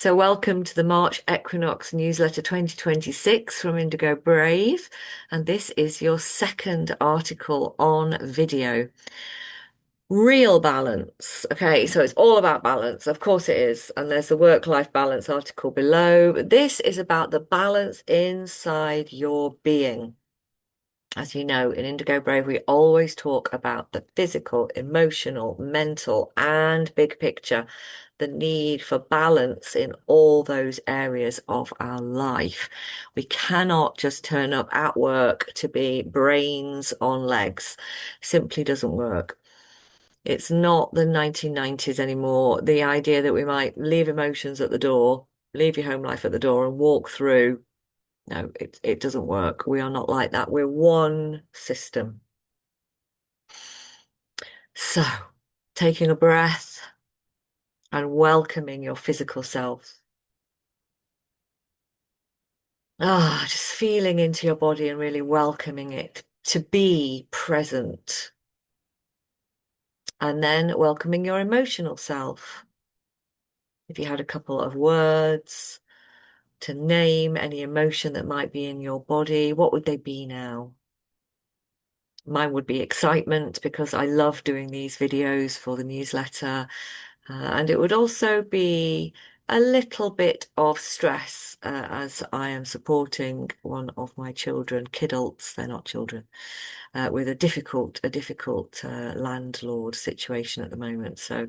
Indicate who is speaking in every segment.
Speaker 1: So welcome to the March Equinox Newsletter 2026 from Indigo Brave, and this is your second article on video. Real balance. Okay, so it's all about balance. Of course it is. And there's the work-life balance article below. But this is about the balance inside your being. As you know, in Indigo Brave, we always talk about the physical, emotional, mental, and big picture, the need for balance in all those areas of our life. We cannot just turn up at work to be brains on legs. Simply doesn't work. It's not the 1990s anymore. The idea that we might leave emotions at the door, leave your home life at the door and walk through. No, it doesn't work. We are not like that. We're one system. So, taking a breath and welcoming your physical self. Just feeling into your body and really welcoming it to be present. And then welcoming your emotional self. If you had a couple of words to name any emotion that might be in your body, what would they be now? Mine would be excitement because I love doing these videos for the newsletter. And it would also be a little bit of stress as I am supporting one of my children, kidults, they're not children, with a difficult landlord situation at the moment. So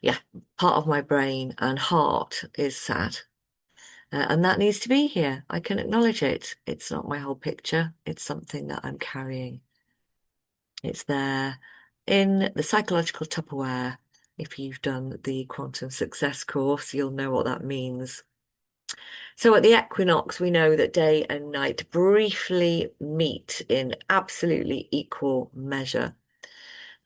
Speaker 1: yeah, part of my brain and heart is sad. And that needs to be here. I can acknowledge it. It's not my whole picture. It's something that I'm carrying. It's there in the psychological Tupperware. If you've done the Quantum Success course, you'll know what that means. So at the equinox, we know that day and night briefly meet in absolutely equal measure.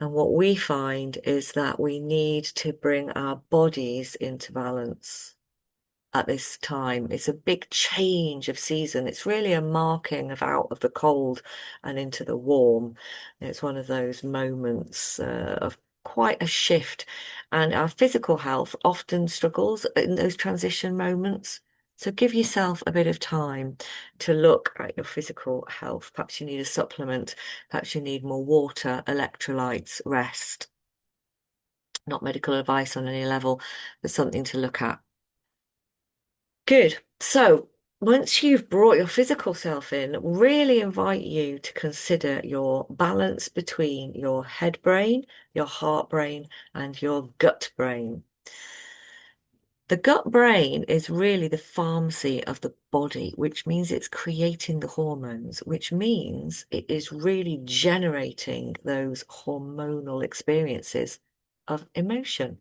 Speaker 1: And what we find is that we need to bring our bodies into balance at this time. It's a big change of season. It's really a marking of out of the cold and into the warm. It's one of those moments of quite a shift. And our physical health often struggles in those transition moments. So give yourself a bit of time to look at your physical health. Perhaps you need a supplement. Perhaps you need more water, electrolytes, rest. Not medical advice on any level, but something to look at. Good. So once you've brought your physical self in, really invite you to consider your balance between your head brain, your heart brain, and your gut brain. The gut brain is really the pharmacy of the body, which means it's creating the hormones, which means it is really generating those hormonal experiences of emotion.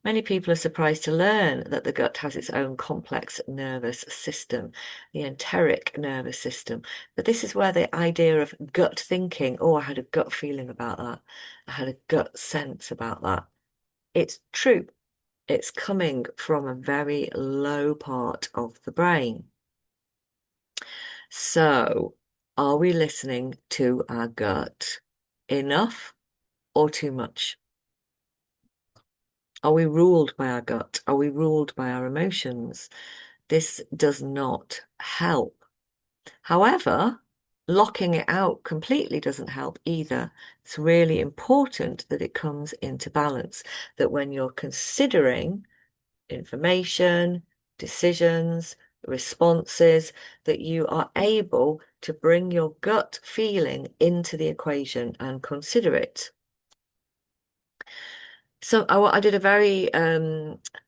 Speaker 1: Many people are surprised to learn that the gut has its own complex nervous system, the enteric nervous system. But this is where the idea of gut thinking, oh, I had a gut feeling about that. I had a gut sense about that. It's true. It's coming from a very low part of the brain. So, are we listening to our gut enough or too much? Are we ruled by our gut? Are we ruled by our emotions? This does not help. However, locking it out completely doesn't help either. It's really important that it comes into balance, that when you're considering information, decisions, responses, that you are able to bring your gut feeling into the equation and consider it. So I did a very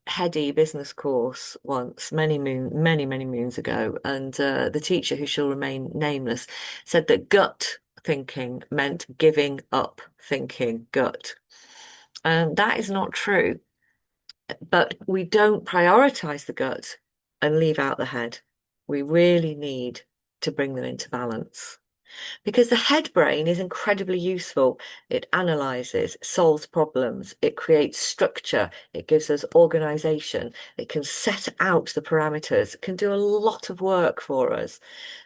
Speaker 1: heady business course once, many moons ago, and the teacher, who shall remain nameless, said that gut thinking meant giving up thinking gut. And that is not true, but we don't prioritize the gut and leave out the head. We really need to bring them into balance. Because the head brain is incredibly useful. It analyzes, solves problems, it creates structure, it gives us organization, it can set out the parameters, it can do a lot of work for us.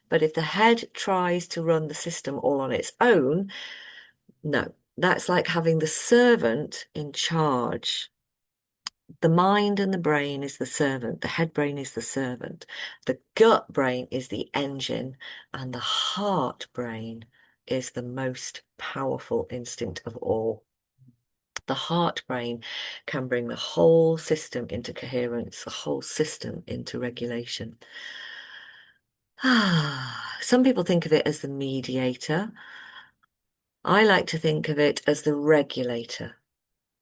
Speaker 1: But if the head tries to run the system all on its own, no, that's like having the servant in charge. The mind and the brain is the servant. The head brain is the servant. The gut brain is the engine, and the heart brain is the most powerful instinct of all. The heart brain can bring the whole system into coherence, the whole system into regulation. Some people think of it as the mediator. I like to think of it as the regulator.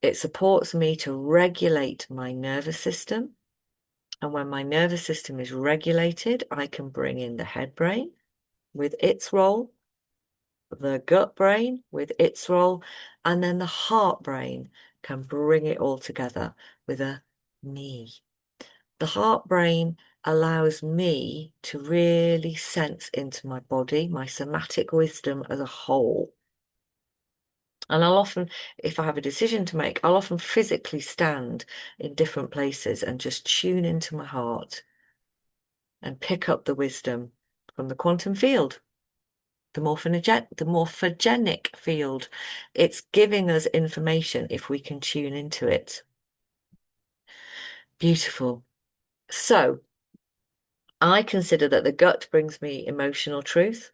Speaker 1: It supports me to regulate my nervous system. And when my nervous system is regulated, I can bring in the head brain with its role, the gut brain with its role, and then the heart brain can bring it all together with a me. The heart brain allows me to really sense into my body, my somatic wisdom as a whole. And I'll often, if I have a decision to make, I'll often physically stand in different places and just tune into my heart and pick up the wisdom from the quantum field, the morphogenic field. It's giving us information if we can tune into it. Beautiful. So I consider that the gut brings me emotional truth,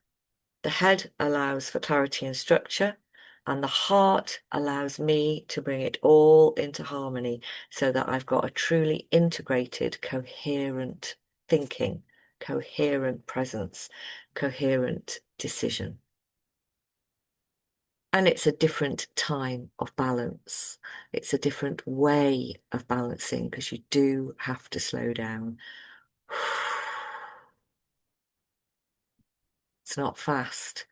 Speaker 1: the head allows for clarity and structure, and the heart allows me to bring it all into harmony so that I've got a truly integrated, coherent thinking, coherent presence, coherent decision. And it's a different time of balance. It's a different way of balancing because you do have to slow down. It's not fast.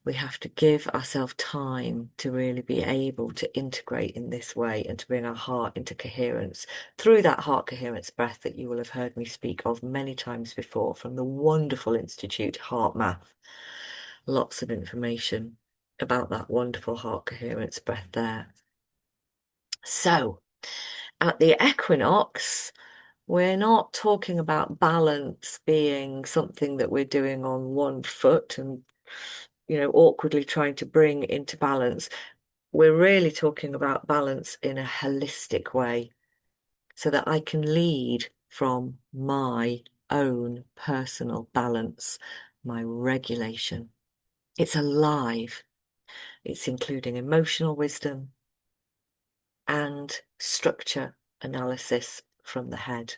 Speaker 1: We have to give ourselves time to really be able to integrate in this way and to bring our heart into coherence through that heart coherence breath that you will have heard me speak of many times before from the wonderful institute Heart Math. Lots of information about that wonderful heart coherence breath there. So, at the equinox, we're not talking about balance being something that we're doing on one foot and, awkwardly trying to bring into balance. We're really talking about balance in a holistic way so that I can lead from my own personal balance, my regulation. It's alive. It's including emotional wisdom and structure analysis from the head.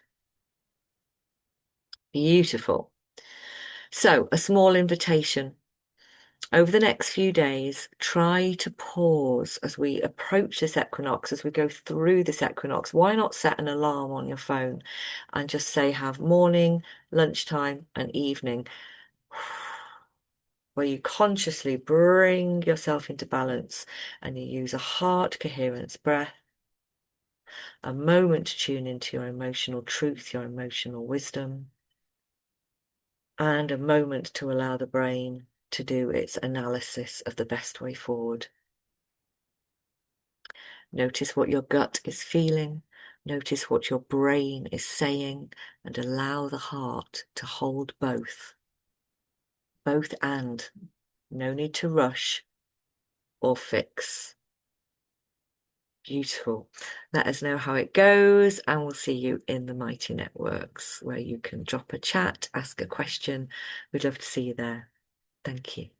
Speaker 1: Beautiful. So, a small invitation. Over the next few days, try to pause as we approach this equinox, as we go through this equinox. Why not set an alarm on your phone and just say have morning, lunchtime, and evening, where you consciously bring yourself into balance and you use a heart coherence breath, a moment to tune into your emotional truth, your emotional wisdom, and a moment to allow the brain to do its analysis of the best way forward. Notice what your gut is feeling, notice what your brain is saying, and allow the heart to hold both. Both and. No need to rush or fix. Beautiful. Let us know how it goes, and we'll see you in the Mighty Networks, where you can drop a chat, ask a question. We'd love to see you there. Thank you.